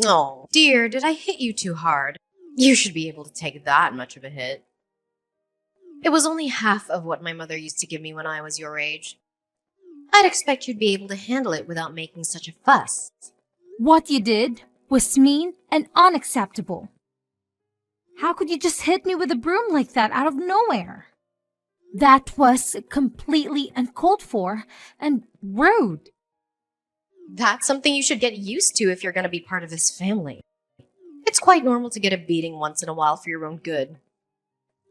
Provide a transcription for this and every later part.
Oh, dear, did I hit you too hard? You should be able to take that much of a hit. It was only half of what my mother used to give me when I was your age. I'd expect you'd be able to handle it without making such a fuss. What you did was mean and unacceptable. How could you just hit me with a broom like that out of nowhere? That was completely uncalled for and rude. That's something you should get used to if you're going to be part of this family. It's quite normal to get a beating once in a while for your own good.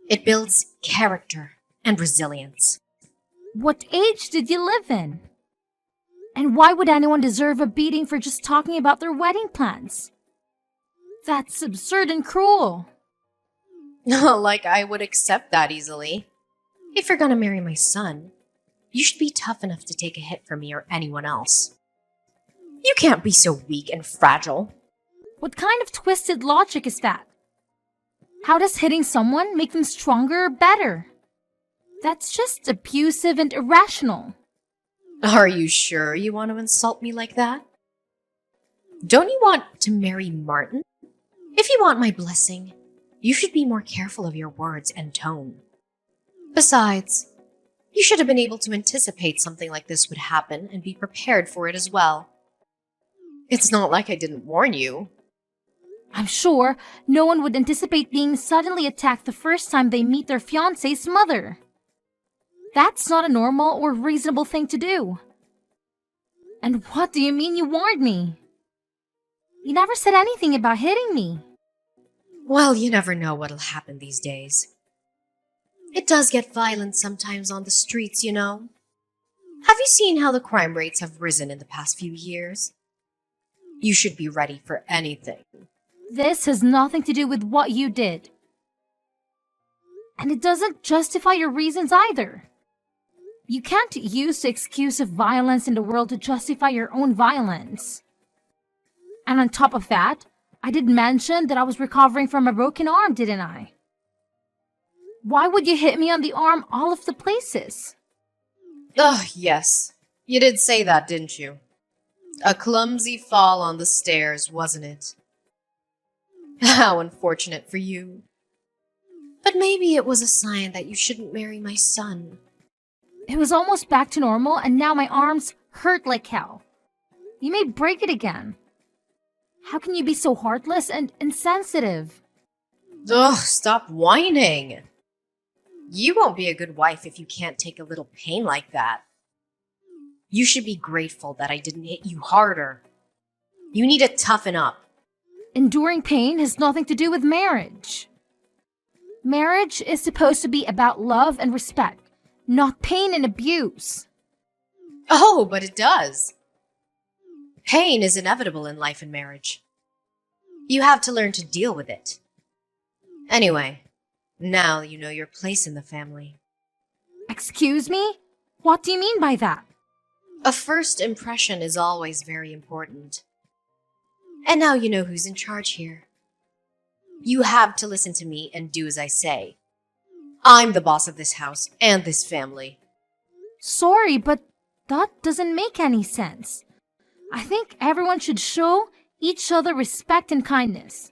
It builds character and resilience. What age did you live in? And why would anyone deserve a beating for just talking about their wedding plans? That's absurd and cruel. Like I would accept that easily. If you're gonna marry my son, you should be tough enough to take a hit from me or anyone else. You can't be so weak and fragile. What kind of twisted logic is that? How does hitting someone make them stronger or better? That's just abusive and irrational. Are you sure you want to insult me like that? Don't you want to marry Martin? If you want my blessing, you should be more careful of your words and tone. Besides, you should have been able to anticipate something like this would happen and be prepared for it as well. It's not like I didn't warn you. I'm sure no one would anticipate being suddenly attacked the first time they meet their fiancé's mother. That's not a normal or reasonable thing to do. And what do you mean you warned me? You never said anything about hitting me. Well, you never know what'll happen these days. It does get violent sometimes on the streets, you know. Have you seen how the crime rates have risen in the past few years? You should be ready for anything. This has nothing to do with what you did. And it doesn't justify your reasons either. You can't use the excuse of violence in the world to justify your own violence. And on top of that, I did mention that I was recovering from a broken arm, didn't I? Why would you hit me on the arm all of the places? Ugh, yes. You did say that, didn't you? A clumsy fall on the stairs, wasn't it? How unfortunate for you. But maybe it was a sign that you shouldn't marry my son. It was almost back to normal and now my arms hurt like hell. You may break it again. How can you be so heartless and insensitive? Ugh, stop whining. You won't be a good wife if you can't take a little pain like that. You should be grateful that I didn't hit you harder. You need to toughen up. Enduring pain has nothing to do with marriage. Marriage is supposed to be about love and respect, not pain and abuse. Oh, but it does. Pain is inevitable in life and marriage. You have to learn to deal with it. Anyway, now you know your place in the family. Excuse me? What do you mean by that? A first impression is always very important. And now you know who's in charge here. You have to listen to me and do as I say. I'm the boss of this house and this family. Sorry, but that doesn't make any sense. I think everyone should show each other respect and kindness.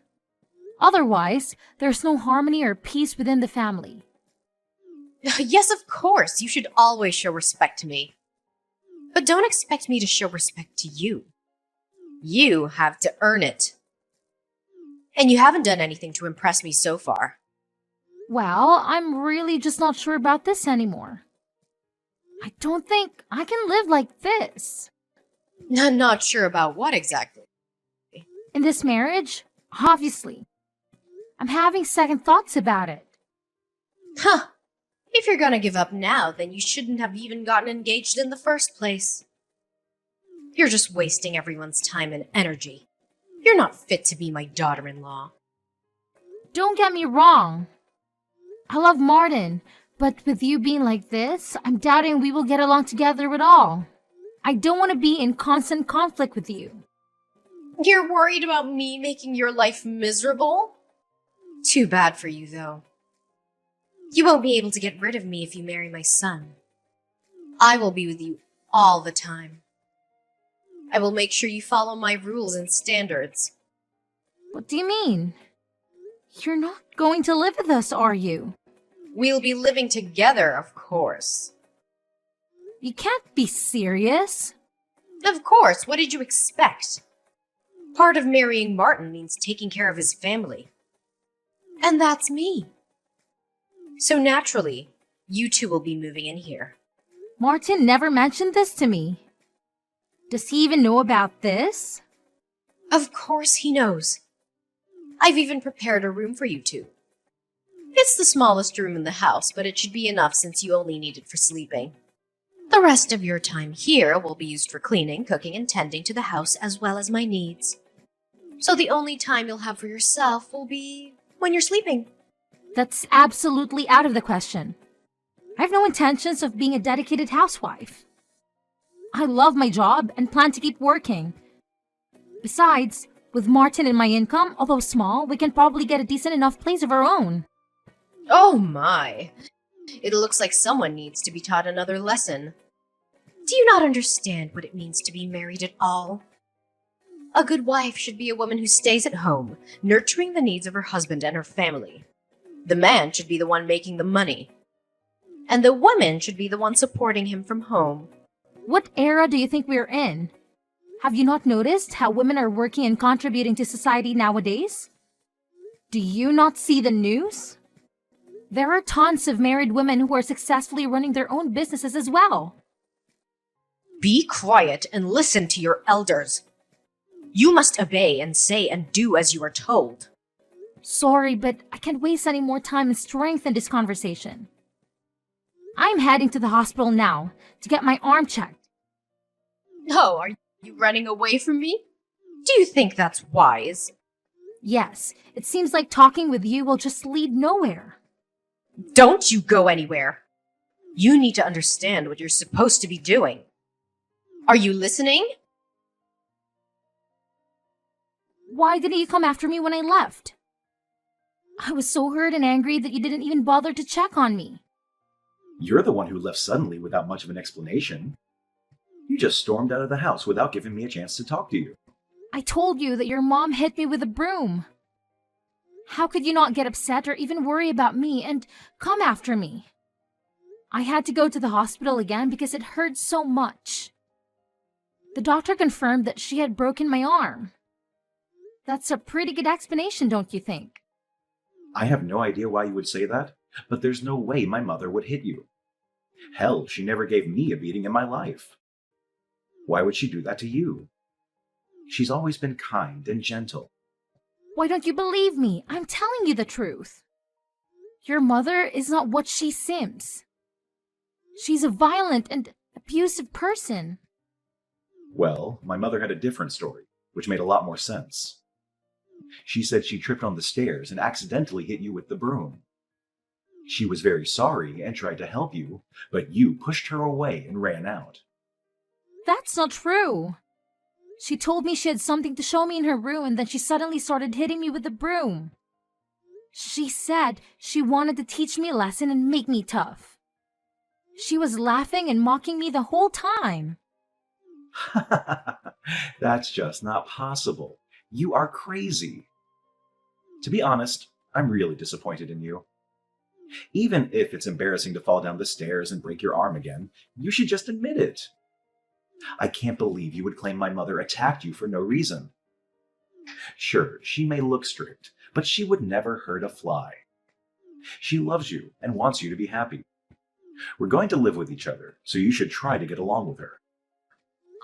Otherwise, there's no harmony or peace within the family. Yes, of course, you should always show respect to me. But don't expect me to show respect to you. You have to earn it. And you haven't done anything to impress me so far. Well, I'm really just not sure about this anymore. I don't think I can live like this. I'm not sure about what exactly. In this marriage, obviously. I'm having second thoughts about it. Huh. If you're gonna give up now, then you shouldn't have even gotten engaged in the first place. You're just wasting everyone's time and energy. You're not fit to be my daughter-in-law. Don't get me wrong. I love Martin, but with you being like this, I'm doubting we will get along together at all. I don't want to be in constant conflict with you. You're worried about me making your life miserable? Too bad for you, though. You won't be able to get rid of me if you marry my son. I will be with you all the time. I will make sure you follow my rules and standards. What do you mean? You're not going to live with us, are you? We'll be living together, of course. You can't be serious. Of course, what did you expect? Part of marrying Martin means taking care of his family. And that's me. So naturally, you two will be moving in here. Martin never mentioned this to me. Does he even know about this? Of course he knows. I've even prepared a room for you two. It's the smallest room in the house, but it should be enough since you only need it for sleeping. The rest of your time here will be used for cleaning, cooking, and tending to the house as well as my needs. So the only time you'll have for yourself will be when you're sleeping. That's absolutely out of the question. I have no intentions of being a dedicated housewife. I love my job and plan to keep working. Besides, with Martin and my income, although small, we can probably get a decent enough place of our own. Oh my! It looks like someone needs to be taught another lesson. Do you not understand what it means to be married at all? A good wife should be a woman who stays at home, nurturing the needs of her husband and her family. The man should be the one making the money. And the woman should be the one supporting him from home. What era do you think we're in? Have you not noticed how women are working and contributing to society nowadays? Do you not see the news? There are tons of married women who are successfully running their own businesses as well. Be quiet and listen to your elders. You must obey and say and do as you are told. Sorry, but I can't waste any more time and strength in this conversation. I'm heading to the hospital now to get my arm checked. Oh, are you running away from me? Do you think that's wise? Yes, it seems like talking with you will just lead nowhere. Don't you go anywhere. You need to understand what you're supposed to be doing. Are you listening? Why didn't you come after me when I left? I was so hurt and angry that you didn't even bother to check on me. You're the one who left suddenly without much of an explanation. You just stormed out of the house without giving me a chance to talk to you. I told you that your mom hit me with a broom. How could you not get upset or even worry about me and come after me? I had to go to the hospital again because it hurt so much. The doctor confirmed that she had broken my arm. That's a pretty good explanation, don't you think? I have no idea why you would say that, but there's no way my mother would hit you. Hell, she never gave me a beating in my life. Why would she do that to you? She's always been kind and gentle. Why don't you believe me? I'm telling you the truth. Your mother is not what she seems. She's a violent and abusive person. Well, my mother had a different story, which made a lot more sense. She said she tripped on the stairs and accidentally hit you with the broom. She was very sorry and tried to help you, but you pushed her away and ran out. That's not true. She told me she had something to show me in her room and then she suddenly started hitting me with the broom. She said she wanted to teach me a lesson and make me tough. She was laughing and mocking me the whole time. That's just not possible. You are crazy. To be honest, I'm really disappointed in you. Even if it's embarrassing to fall down the stairs and break your arm again, you should just admit it. I can't believe you would claim my mother attacked you for no reason. Sure, she may look strict, but she would never hurt a fly. She loves you and wants you to be happy. We're going to live with each other, so you should try to get along with her.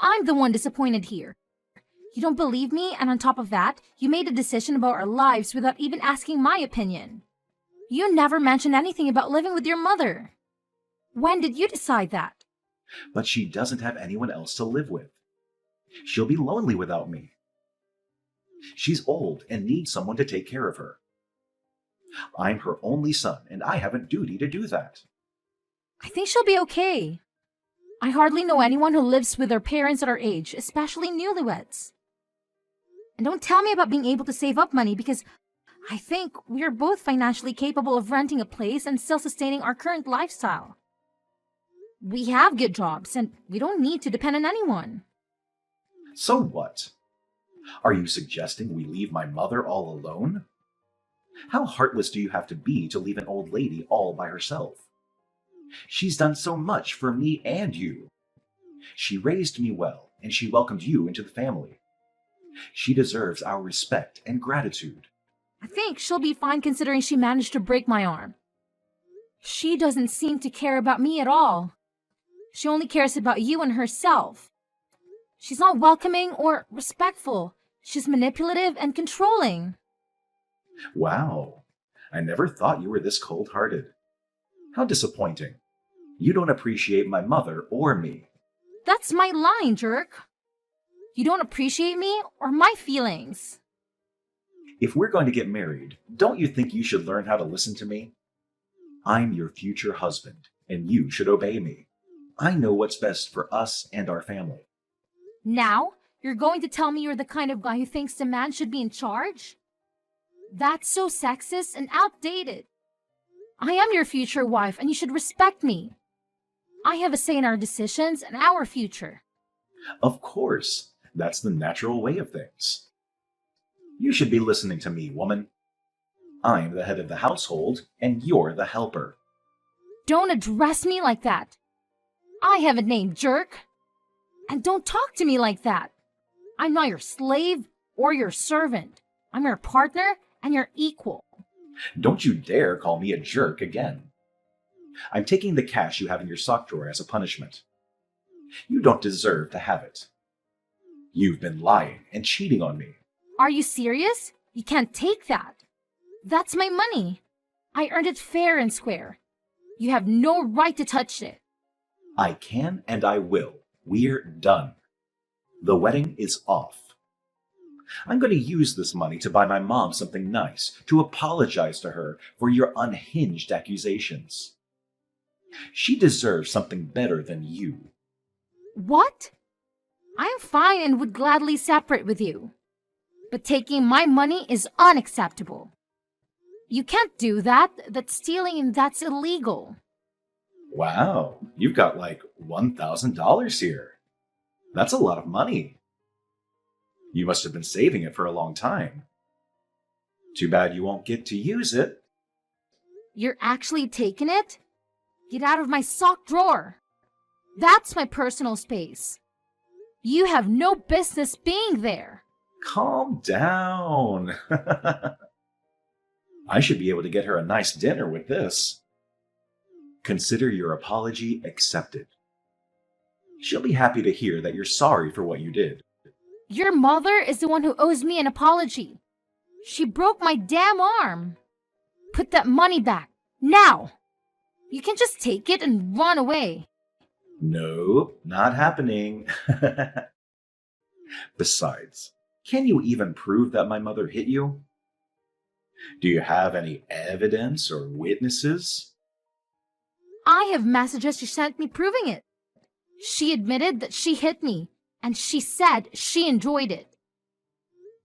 I'm the one disappointed here. You don't believe me, and on top of that, you made a decision about our lives without even asking my opinion. You never mentioned anything about living with your mother. When did you decide that? But she doesn't have anyone else to live with. She'll be lonely without me. She's old and needs someone to take care of her. I'm her only son, and I have a duty to do that. I think she'll be okay. I hardly know anyone who lives with their parents at our age, especially newlyweds. And don't tell me about being able to save up money because I think we are both financially capable of renting a place and still sustaining our current lifestyle. We have good jobs and we don't need to depend on anyone. So what? Are you suggesting we leave my mother all alone? How heartless do you have to be to leave an old lady all by herself? She's done so much for me and you. She raised me well, and she welcomed you into the family. She deserves our respect and gratitude. I think she'll be fine considering she managed to break my arm. She doesn't seem to care about me at all. She only cares about you and herself. She's not welcoming or respectful. She's manipulative and controlling. Wow, I never thought you were this cold-hearted. How disappointing. You don't appreciate my mother or me. That's my line, jerk. You don't appreciate me or my feelings. If we're going to get married, don't you think you should learn how to listen to me? I'm your future husband, and you should obey me. I know what's best for us and our family. Now, you're going to tell me you're the kind of guy who thinks the man should be in charge? That's so sexist and outdated. I am your future wife, and you should respect me. I have a say in our decisions and our future. Of course, that's the natural way of things. You should be listening to me, woman. I'm the head of the household, and you're the helper. Don't address me like that. I have a name, jerk. And don't talk to me like that. I'm not your slave or your servant. I'm your partner and your equal. Don't you dare call me a jerk again. I'm taking the cash you have in your sock drawer as a punishment. You don't deserve to have it. You've been lying and cheating on me. Are you serious? You can't take that. That's my money. I earned it fair and square. You have no right to touch it. I can and I will. We're done. The wedding is off. I'm going to use this money to buy my mom something nice, to apologize to her for your unhinged accusations. She deserves something better than you. What? I'm fine and would gladly separate with you. But taking my money is unacceptable. You can't do that. That's stealing and that's illegal. Wow, you've got like $1,000 here. That's a lot of money. You must have been saving it for a long time. Too bad you won't get to use it. You're actually taking it? Get out of my sock drawer. That's my personal space. You have no business being there. Calm down. I should be able to get her a nice dinner with this. Consider your apology accepted. She'll be happy to hear that you're sorry for what you did. Your mother is the one who owes me an apology. She broke my damn arm. Put that money back, now. You can just take it and run away. Nope, not happening. Besides, can you even prove that my mother hit you? Do you have any evidence or witnesses? I have messages she sent me proving it. She admitted that she hit me, and she said she enjoyed it.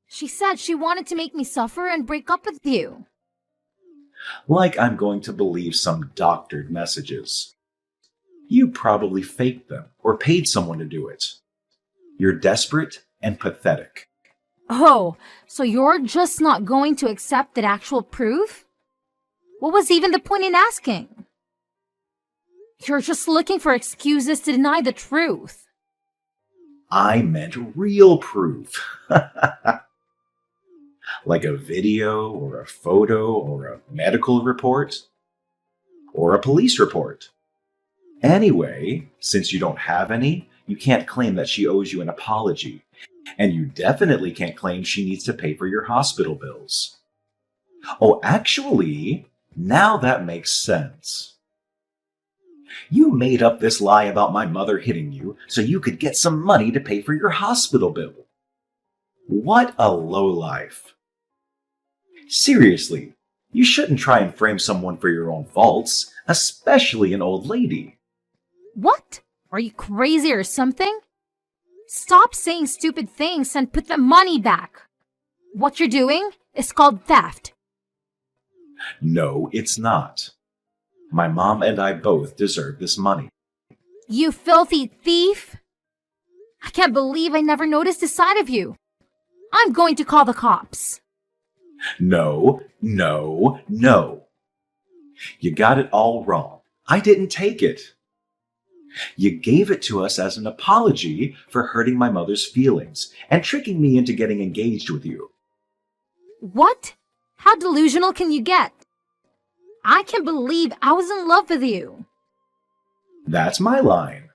She said she wanted to make me suffer and break up with you. Like I'm going to believe some doctored messages. You probably faked them or paid someone to do it. You're desperate and pathetic. Oh, so you're just not going to accept that actual proof? What was even the point in asking? You're just looking for excuses to deny the truth. I meant real proof. Like a video or a photo or a medical report or a police report. Anyway, since you don't have any, you can't claim that she owes you an apology. And you definitely can't claim she needs to pay for your hospital bills. Oh, actually, now that makes sense. You made up this lie about my mother hitting you so you could get some money to pay for your hospital bill. What a lowlife. Seriously, you shouldn't try and frame someone for your own faults, especially an old lady. What? Are you crazy or something? Stop saying stupid things and put the money back. What you're doing is called theft. No, it's not. My mom and I both deserve this money. You filthy thief! I can't believe I never noticed this side of you. I'm going to call the cops. No, no, no. You got it all wrong. I didn't take it. You gave it to us as an apology for hurting my mother's feelings and tricking me into getting engaged with you. What? How delusional can you get? I can't believe I was in love with you. That's my line.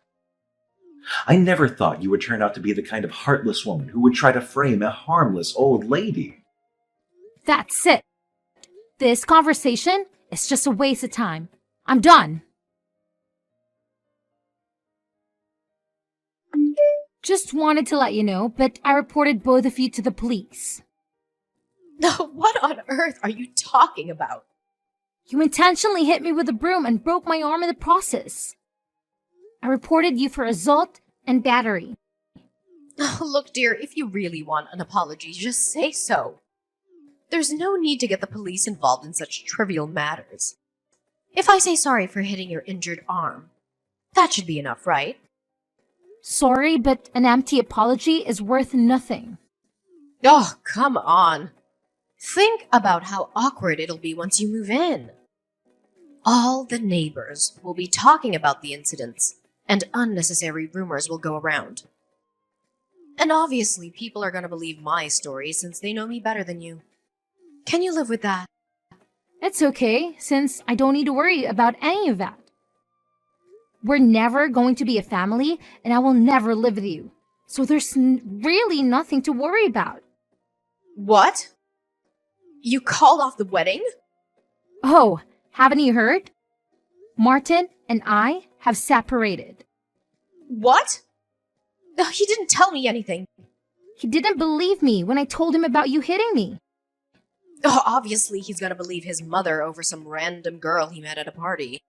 I never thought you would turn out to be the kind of heartless woman who would try to frame a harmless old lady. That's it. This conversation is just a waste of time. I'm done. Just wanted to let you know, but I reported both of you to the police. What on earth are you talking about? You intentionally hit me with a broom and broke my arm in the process. I reported you for assault and battery. Look, dear, if you really want an apology, just say so. There's no need to get the police involved in such trivial matters. If I say sorry for hitting your injured arm, that should be enough, right? Sorry, but an empty apology is worth nothing. Oh, come on. Think about how awkward it'll be once you move in. All the neighbors will be talking about the incidents, and unnecessary rumors will go around. And obviously, people are going to believe my story since they know me better than you. Can you live with that? It's okay, since I don't need to worry about any of that. We're never going to be a family, and I will never live with you. So there's really nothing to worry about. What? You called off the wedding? Oh, haven't you heard? Martin and I have separated. What? No, he didn't tell me anything. He didn't believe me when I told him about you hitting me. Oh, obviously, he's gonna believe his mother over some random girl he met at a party.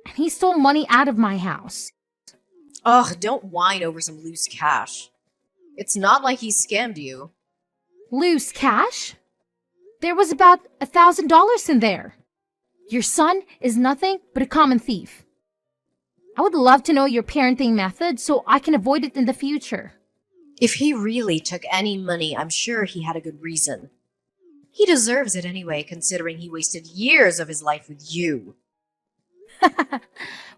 And he stole money out of my house. Ugh, don't whine over some loose cash. It's not like he scammed you. Loose cash? There was about $1,000 in there. Your son is nothing but a common thief. I would love to know your parenting method so I can avoid it in the future. If he really took any money, I'm sure he had a good reason. He deserves it anyway, considering he wasted years of his life with you.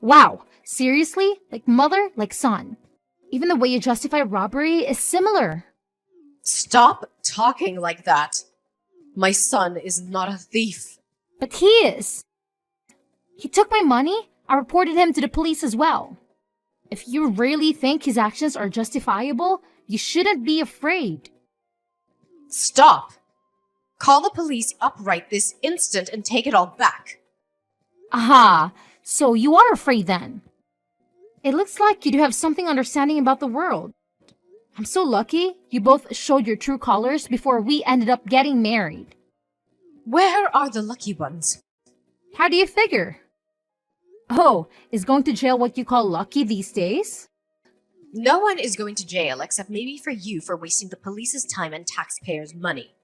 Wow, seriously? Like mother, like son. Even the way you justify robbery is similar. Stop talking like that. My son is not a thief. But he is. He took my money. I reported him to the police as well. If you really think his actions are justifiable, you shouldn't be afraid. Stop. Call the police up right this instant and take it all back. Aha, so you are afraid then. It looks like you do have something understanding about the world. I'm so lucky you both showed your true colors before we ended up getting married. Where are the lucky ones? How do you figure? Oh, is going to jail what you call lucky these days? No one is going to jail except maybe for you for wasting the police's time and taxpayers' money.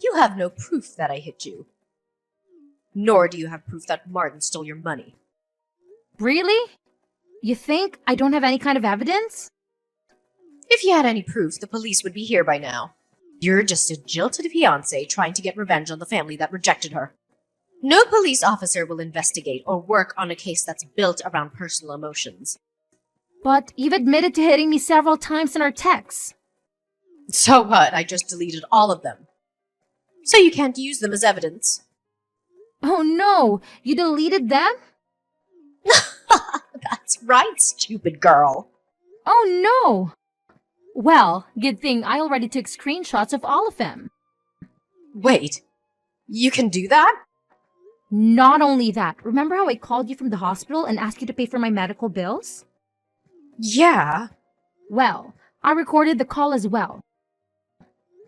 You have no proof that I hit you. Nor do you have proof that Martin stole your money. Really? You think I don't have any kind of evidence? If you had any proof, the police would be here by now. You're just a jilted fiancé trying to get revenge on the family that rejected her. No police officer will investigate or work on a case that's built around personal emotions. But you've admitted to hitting me several times in our texts. So what? I just deleted all of them. So you can't use them as evidence. Oh no, you deleted them? That's right, stupid girl. Oh no! Well, good thing I already took screenshots of all of them. Wait, you can do that? Not only that, remember how I called you from the hospital and asked you to pay for my medical bills? Yeah. Well, I recorded the call as well.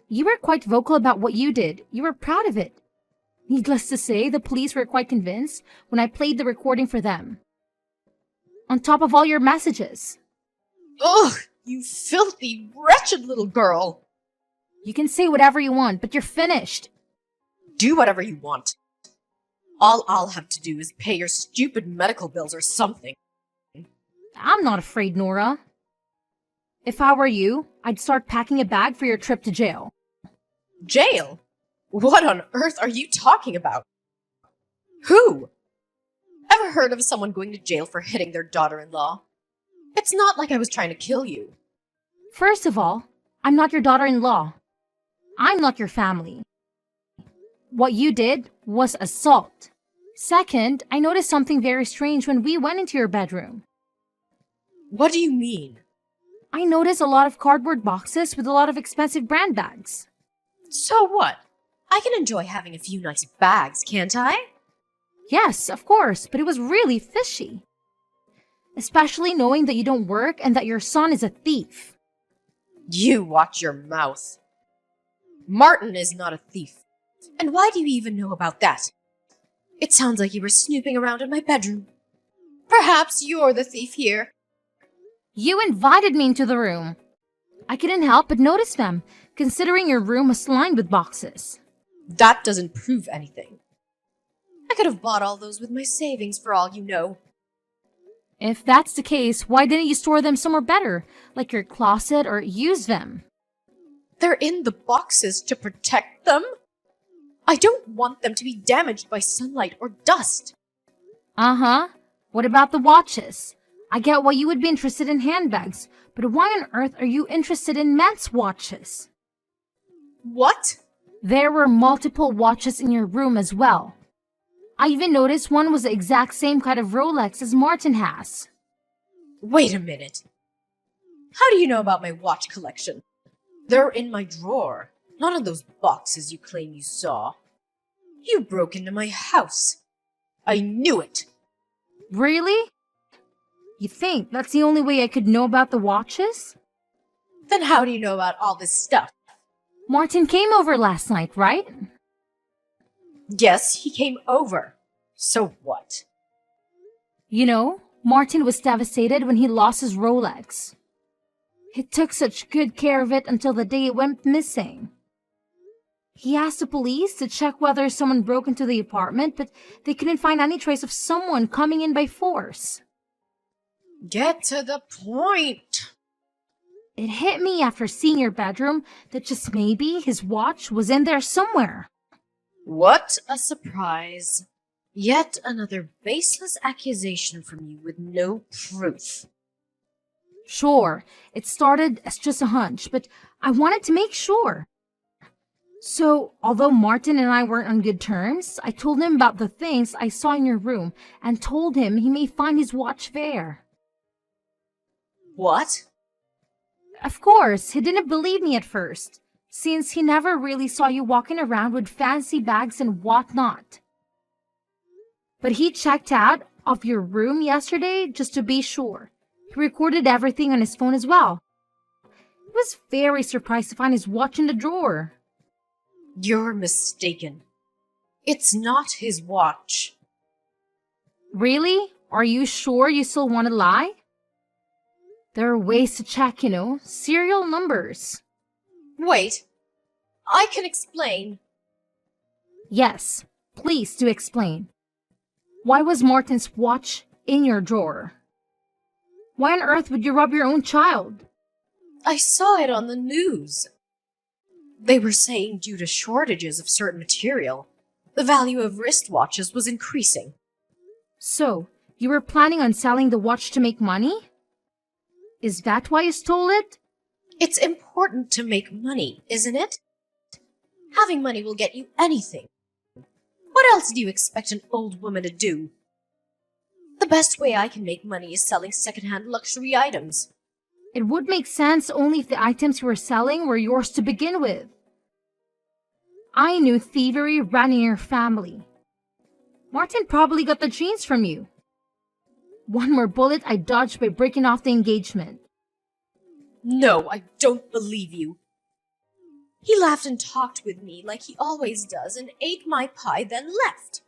You were quite vocal about what you did. You were proud of it. Needless to say, the police were quite convinced when I played the recording for them. On top of all your messages. Ugh, you filthy, wretched little girl. You can say whatever you want, but you're finished. Do whatever you want. All I'll have to do is pay your stupid medical bills or something. I'm not afraid, Nora. If I were you, I'd start packing a bag for your trip to jail. Jail? What on earth are you talking about? Who? Ever heard of someone going to jail for hitting their daughter-in-law? It's not like I was trying to kill you. First of all, I'm not your daughter-in-law. I'm not your family. What you did was assault. Second, I noticed something very strange when we went into your bedroom. What do you mean? I noticed a lot of cardboard boxes with a lot of expensive brand bags. So what? I can enjoy having a few nice bags, can't I? Yes, of course, but it was really fishy. Especially knowing that you don't work and that your son is a thief. You watch your mouth. Martin is not a thief. And why do you even know about that? It sounds like you were snooping around in my bedroom. Perhaps you're the thief here. You invited me into the room. I couldn't help but notice them, considering your room was lined with boxes. That doesn't prove anything. I could have bought all those with my savings for all you know. If that's the case, why didn't you store them somewhere better, like your closet, or use them? They're in the boxes to protect them. I don't want them to be damaged by sunlight or dust. Uh-huh. What about the watches? I get why you would be interested in handbags, but why on earth are you interested in men's watches? What? There were multiple watches in your room as well. I even noticed one was the exact same kind of Rolex as Martin has. Wait a minute. How do you know about my watch collection? They're in my drawer, not in those boxes you claim you saw. You broke into my house. I knew it. Really? You think that's the only way I could know about the watches? Then how do you know about all this stuff? Martin came over last night, right? Yes, he came over. So what? You know, Martin was devastated when he lost his Rolex. He took such good care of it until the day it went missing. He asked the police to check whether someone broke into the apartment, but they couldn't find any trace of someone coming in by force. Get to the point. It hit me after seeing your bedroom that just maybe his watch was in there somewhere. What a surprise. Yet another baseless accusation from you with no proof. Sure, it started as just a hunch, but I wanted to make sure. So, although Martin and I weren't on good terms, I told him about the things I saw in your room and told him he may find his watch there. What? Of course, he didn't believe me at first, since he never really saw you walking around with fancy bags and whatnot. But he checked out of your room yesterday just to be sure. He recorded everything on his phone as well. He was very surprised to find his watch in the drawer. You're mistaken. It's not his watch. Really? Are you sure you still want to lie? There are ways to check, serial numbers. Wait. I can explain. Yes, please do explain. Why was Martin's watch in your drawer? Why on earth would you rob your own child? I saw it on the news. They were saying due to shortages of certain material, the value of wristwatches was increasing. So, you were planning on selling the watch to make money? Is that why you stole it? It's important to make money, isn't it? Having money will get you anything. What else do you expect an old woman to do? The best way I can make money is selling secondhand luxury items. It would make sense only if the items you were selling were yours to begin with. I knew thievery ran in your family. Martin probably got the genes from you. One more bullet I dodged by breaking off the engagement. No, I don't believe you. He laughed and talked with me like he always does and ate my pie, then left.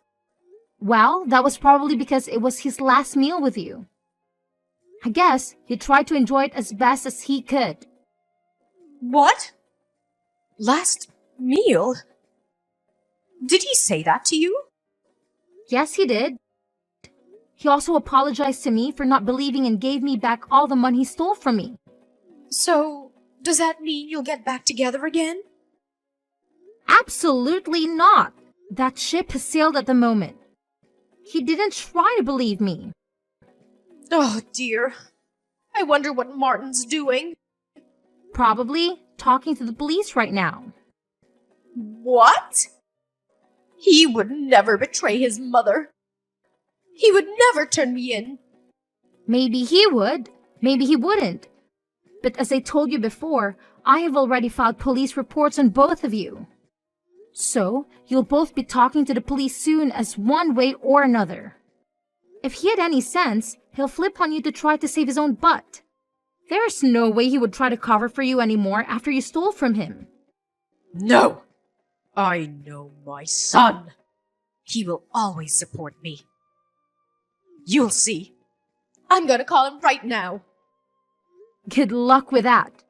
Well, that was probably because it was his last meal with you. I guess he tried to enjoy it as best as he could. What? Last meal? Did he say that to you? Yes, he did. He also apologized to me for not believing and gave me back all the money he stole from me. So, does that mean you'll get back together again? Absolutely not. That ship has sailed at the moment. He didn't try to believe me. Oh dear. I wonder what Martin's doing. Probably talking to the police right now. What? He would never betray his mother. He would never turn me in. Maybe he would, maybe he wouldn't. But as I told you before, I have already filed police reports on both of you. So, you'll both be talking to the police soon as one way or another. If he had any sense, he'll flip on you to try to save his own butt. There's no way he would try to cover for you anymore after you stole from him. No! I know my son. He will always support me. You'll see. I'm gonna call him right now. Good luck with that.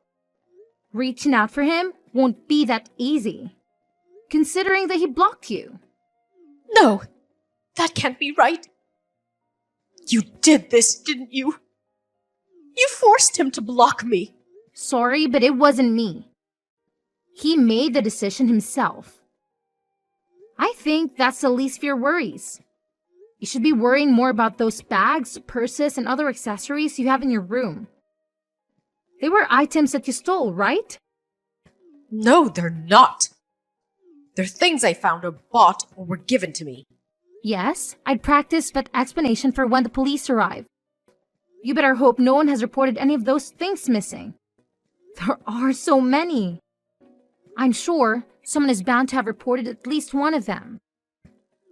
Reaching out for him won't be that easy, considering that he blocked you. No, that can't be right. You did this, didn't you? You forced him to block me. Sorry, but it wasn't me. He made the decision himself. I think that's the least of your worries. You should be worrying more about those bags, purses, and other accessories you have in your room. They were items that you stole, right? No, they're not. They're things I found or bought or were given to me. Yes, I'd practice that explanation for when the police arrive. You better hope no one has reported any of those things missing. There are so many. I'm sure someone is bound to have reported at least one of them.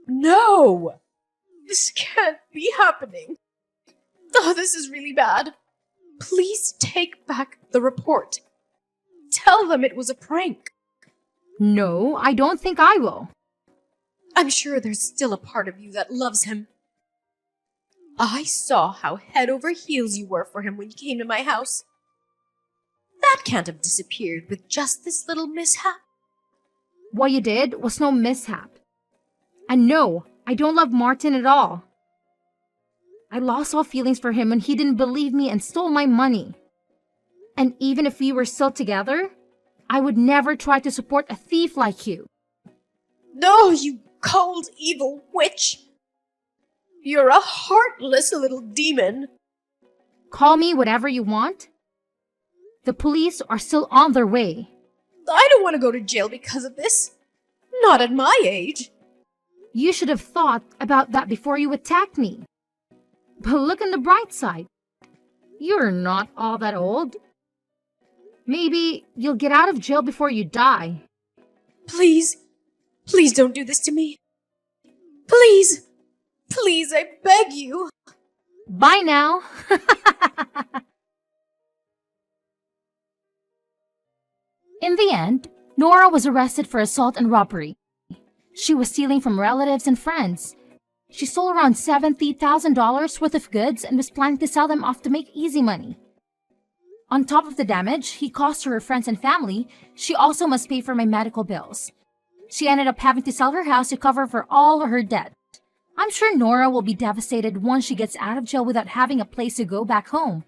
No! This can't be happening. Oh, this is really bad. Please take back the report. Tell them it was a prank. No, I don't think I will. I'm sure there's still a part of you that loves him. I saw how head over heels you were for him when you came to my house. That can't have disappeared with just this little mishap. What you did was no mishap. And no, I don't love Martin at all. I lost all feelings for him when he didn't believe me and stole my money. And even if we were still together, I would never try to support a thief like you. No, you cold, evil witch! You're a heartless little demon. Call me whatever you want. The police are still on their way. I don't want to go to jail because of this. Not at my age. You should have thought about that before you attacked me. But look on the bright side. You're not all that old. Maybe you'll get out of jail before you die. Please, please don't do this to me. Please, please, I beg you. Bye now. In the end, Nora was arrested for assault and robbery. She was stealing from relatives and friends. She stole around $70,000 worth of goods and was planning to sell them off to make easy money. On top of the damage he caused to her friends and family, she also must pay for my medical bills. She ended up having to sell her house to cover for all her debt. I'm sure Nora will be devastated once she gets out of jail without having a place to go back home.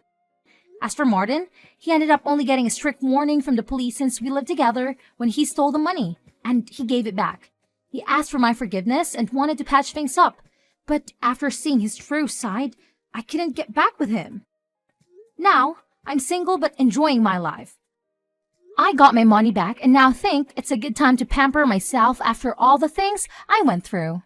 As for Martin, he ended up only getting a strict warning from the police since we lived together when he stole the money, and he gave it back. He asked for my forgiveness and wanted to patch things up, but after seeing his true side, I couldn't get back with him. Now, I'm single but enjoying my life. I got my money back and now think it's a good time to pamper myself after all the things I went through.